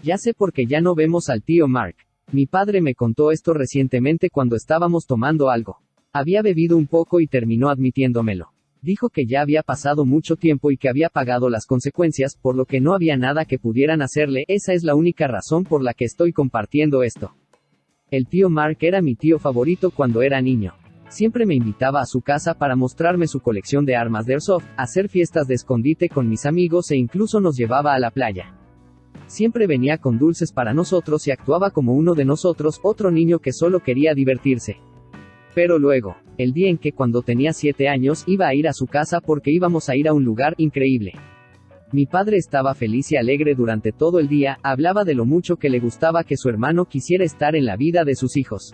Ya sé por qué ya no vemos al tío Mark. Mi padre me contó esto recientemente cuando estábamos tomando algo. Había bebido un poco y terminó admitiéndomelo. Dijo que ya había pasado mucho tiempo y que había pagado las consecuencias, por lo que no había nada que pudieran hacerle. Esa es la única razón por la que estoy compartiendo esto. El tío Mark era mi tío favorito cuando era niño. Siempre me invitaba a su casa para mostrarme su colección de armas de airsoft, hacer fiestas de escondite con mis amigos e incluso nos llevaba a la playa. Siempre venía con dulces para nosotros y actuaba como uno de nosotros, otro niño que solo quería divertirse. Pero luego, el día en que cuando tenía 7 años iba a ir a su casa porque íbamos a ir a un lugar increíble. Mi padre estaba feliz y alegre durante todo el día, hablaba de lo mucho que le gustaba que su hermano quisiera estar en la vida de sus hijos.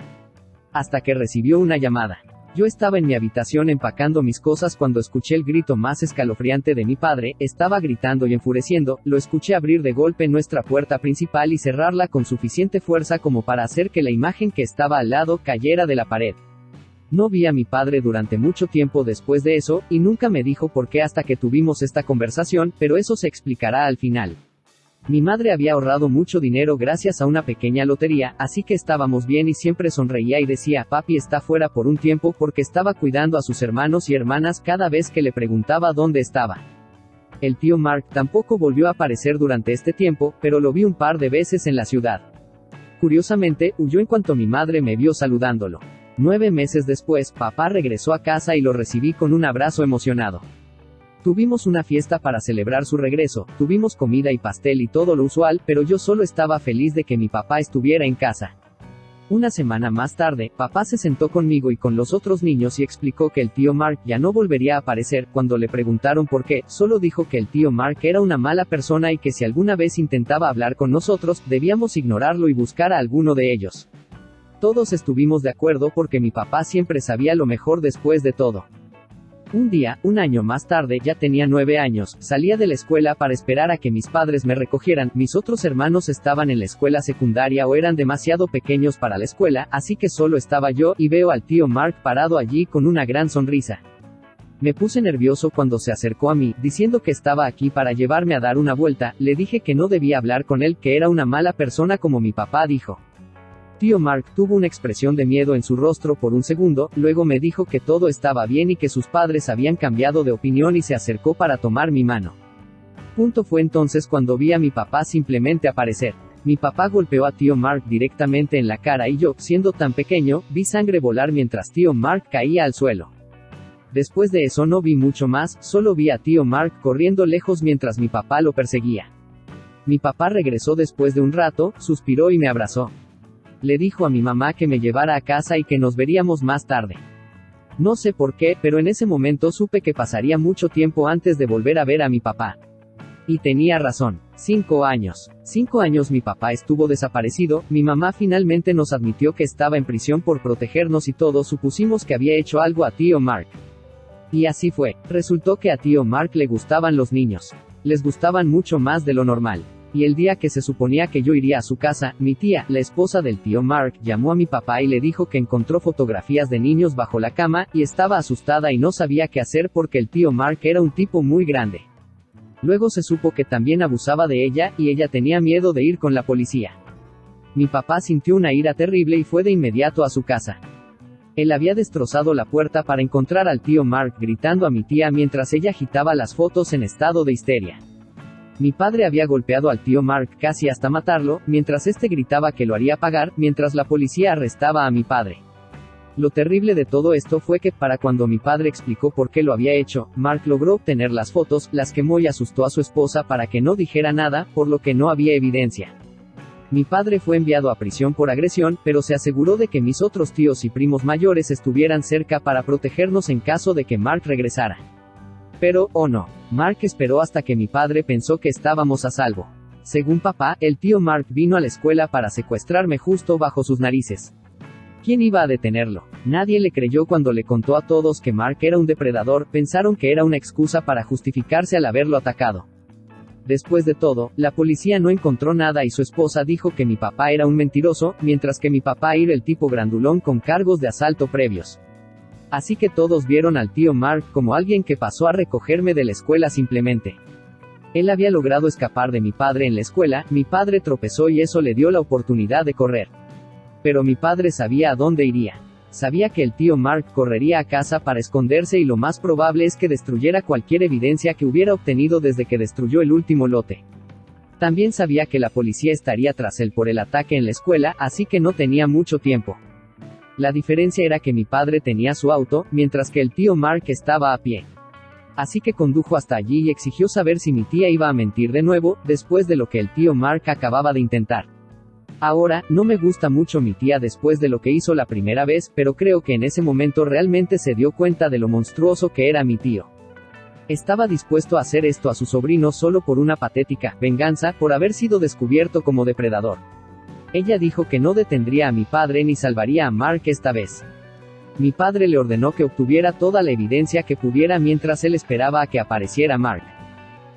Hasta que recibió una llamada. Yo estaba en mi habitación empacando mis cosas cuando escuché el grito más escalofriante de mi padre. Estaba gritando y enfureciendo, lo escuché abrir de golpe nuestra puerta principal y cerrarla con suficiente fuerza como para hacer que la imagen que estaba al lado cayera de la pared. No vi a mi padre durante mucho tiempo después de eso, y nunca me dijo por qué hasta que tuvimos esta conversación, pero eso se explicará al final. Mi madre había ahorrado mucho dinero gracias a una pequeña lotería, así que estábamos bien y siempre sonreía y decía, papi está fuera por un tiempo porque estaba cuidando a sus hermanos y hermanas cada vez que le preguntaba dónde estaba. El tío Mark tampoco volvió a aparecer durante este tiempo, pero lo vi un par de veces en la ciudad. Curiosamente, huyó en cuanto mi madre me vio saludándolo. 9 meses después, papá regresó a casa y lo recibí con un abrazo emocionado. Tuvimos una fiesta para celebrar su regreso, tuvimos comida y pastel y todo lo usual, pero yo solo estaba feliz de que mi papá estuviera en casa. Una semana más tarde, papá se sentó conmigo y con los otros niños y explicó que el tío Mark ya no volvería a aparecer. Cuando le preguntaron por qué, solo dijo que el tío Mark era una mala persona y que si alguna vez intentaba hablar con nosotros, debíamos ignorarlo y buscar a alguno de ellos. Todos estuvimos de acuerdo porque mi papá siempre sabía lo mejor después de todo. Un día, un año más tarde, ya tenía 9 años, salía de la escuela para esperar a que mis padres me recogieran. Mis otros hermanos estaban en la escuela secundaria o eran demasiado pequeños para la escuela, así que solo estaba yo, y veo al tío Mark parado allí con una gran sonrisa. Me puse nervioso cuando se acercó a mí, diciendo que estaba aquí para llevarme a dar una vuelta. Le dije que no debía hablar con él, que era una mala persona como mi papá dijo. Tío Mark tuvo una expresión de miedo en su rostro por un segundo, luego me dijo que todo estaba bien y que sus padres habían cambiado de opinión y se acercó para tomar mi mano. Fue entonces cuando vi a mi papá simplemente aparecer. Mi papá golpeó a tío Mark directamente en la cara y yo, siendo tan pequeño, vi sangre volar mientras tío Mark caía al suelo. Después de eso no vi mucho más, solo vi a tío Mark corriendo lejos mientras mi papá lo perseguía. Mi papá regresó después de un rato, suspiró y me abrazó. Le dijo a mi mamá que me llevara a casa y que nos veríamos más tarde. No sé por qué, pero en ese momento supe que pasaría mucho tiempo antes de volver a ver a mi papá. Y tenía razón. 5 años. 5 años mi papá estuvo desaparecido. Mi mamá finalmente nos admitió que estaba en prisión por protegernos y todos supusimos que había hecho algo a tío Mark. Y así fue. Resultó que a tío Mark le gustaban los niños. Les gustaban mucho más de lo normal. Y el día que se suponía que yo iría a su casa, mi tía, la esposa del tío Mark, llamó a mi papá y le dijo que encontró fotografías de niños bajo la cama, y estaba asustada y no sabía qué hacer porque el tío Mark era un tipo muy grande. Luego se supo que también abusaba de ella, y ella tenía miedo de ir con la policía. Mi papá sintió una ira terrible y fue de inmediato a su casa. Él había destrozado la puerta para encontrar al tío Mark gritando a mi tía mientras ella agitaba las fotos en estado de histeria. Mi padre había golpeado al tío Mark casi hasta matarlo, mientras este gritaba que lo haría pagar, mientras la policía arrestaba a mi padre. Lo terrible de todo esto fue que, para cuando mi padre explicó por qué lo había hecho, Mark logró obtener las fotos, las quemó y asustó a su esposa para que no dijera nada, por lo que no había evidencia. Mi padre fue enviado a prisión por agresión, pero se aseguró de que mis otros tíos y primos mayores estuvieran cerca para protegernos en caso de que Mark regresara. Pero, oh no, Mark esperó hasta que mi padre pensó que estábamos a salvo. Según papá, el tío Mark vino a la escuela para secuestrarme justo bajo sus narices. ¿Quién iba a detenerlo? Nadie le creyó cuando le contó a todos que Mark era un depredador, pensaron que era una excusa para justificarse al haberlo atacado. Después de todo, la policía no encontró nada y su esposa dijo que mi papá era un mentiroso, mientras que mi papá era el tipo grandulón con cargos de asalto previos. Así que todos vieron al tío Mark como alguien que pasó a recogerme de la escuela simplemente. Él había logrado escapar de mi padre en la escuela, mi padre tropezó y eso le dio la oportunidad de correr. Pero mi padre sabía a dónde iría. Sabía que el tío Mark correría a casa para esconderse y lo más probable es que destruyera cualquier evidencia que hubiera obtenido desde que destruyó el último lote. También sabía que la policía estaría tras él por el ataque en la escuela, así que no tenía mucho tiempo. La diferencia era que mi padre tenía su auto, mientras que el tío Mark estaba a pie. Así que condujo hasta allí y exigió saber si mi tía iba a mentir de nuevo, después de lo que el tío Mark acababa de intentar. Ahora, no me gusta mucho mi tía después de lo que hizo la primera vez, pero creo que en ese momento realmente se dio cuenta de lo monstruoso que era mi tío. Estaba dispuesto a hacer esto a su sobrino solo por una patética venganza, por haber sido descubierto como depredador. Ella dijo que no detendría a mi padre ni salvaría a Mark esta vez. Mi padre le ordenó que obtuviera toda la evidencia que pudiera mientras él esperaba a que apareciera Mark.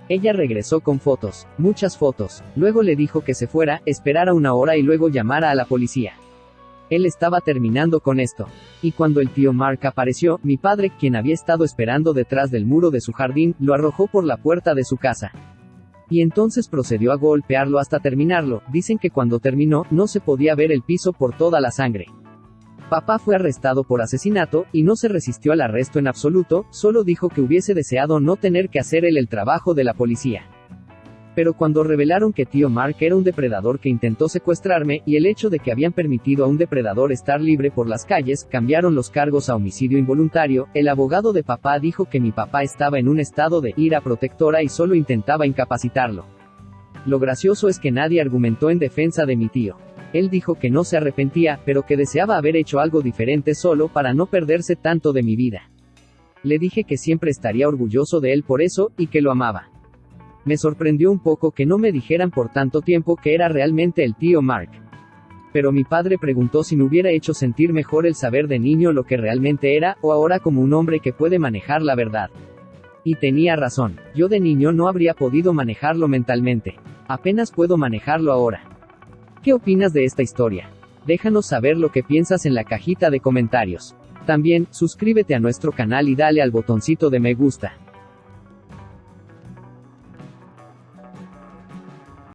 Ella regresó con fotos, muchas fotos, luego le dijo que se fuera, esperara una hora y luego llamara a la policía. Él estaba terminando con esto. Y cuando el tío Mark apareció, mi padre, quien había estado esperando detrás del muro de su jardín, lo arrojó por la puerta de su casa. Y entonces procedió a golpearlo hasta terminarlo. Dicen que cuando terminó, no se podía ver el piso por toda la sangre. Papá fue arrestado por asesinato, y no se resistió al arresto en absoluto, solo dijo que hubiese deseado no tener que hacer él el trabajo de la policía. Pero cuando revelaron que tío Mark era un depredador que intentó secuestrarme, y el hecho de que habían permitido a un depredador estar libre por las calles, cambiaron los cargos a homicidio involuntario, el abogado de papá dijo que mi papá estaba en un estado de ira protectora y solo intentaba incapacitarlo. Lo gracioso es que nadie argumentó en defensa de mi tío. Él dijo que no se arrepentía, pero que deseaba haber hecho algo diferente solo para no perderse tanto de mi vida. Le dije que siempre estaría orgulloso de él por eso, y que lo amaba. Me sorprendió un poco que no me dijeran por tanto tiempo que era realmente el tío Mark. Pero mi padre preguntó si me hubiera hecho sentir mejor el saber de niño lo que realmente era, o ahora como un hombre que puede manejar la verdad. Y tenía razón, yo de niño no habría podido manejarlo mentalmente. Apenas puedo manejarlo ahora. ¿Qué opinas de esta historia? Déjanos saber lo que piensas en la cajita de comentarios. También, suscríbete a nuestro canal y dale al botoncito de me gusta.